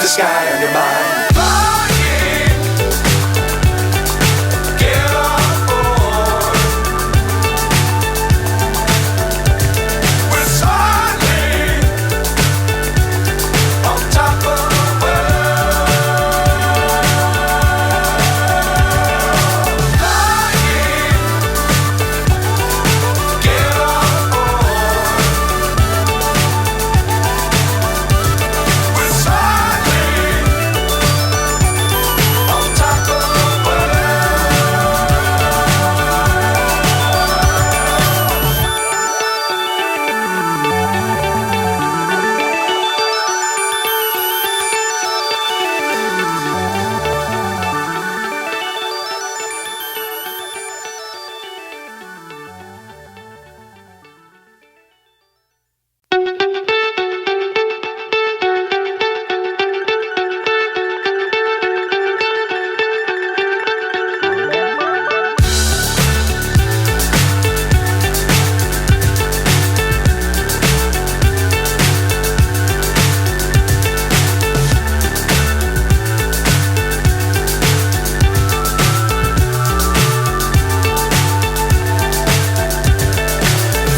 the sky on your mind. Flying, get on board. We're soaring on top of the world. Flying, get on board. We're soaring on top of the world.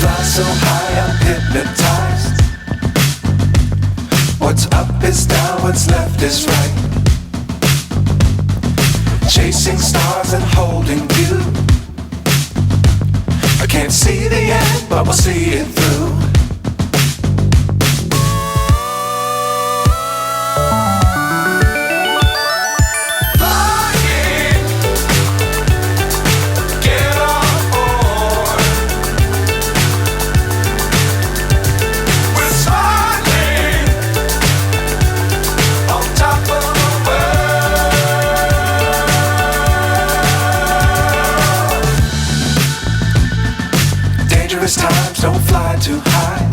Fly so high, I'm hypnotized. What's up is down, what's left is right. Chasing stars and holding you. I can't see the end, but we'll see it through. Flying, get on board. We're soaring on top of the world. Dangerous times, don't fly too high.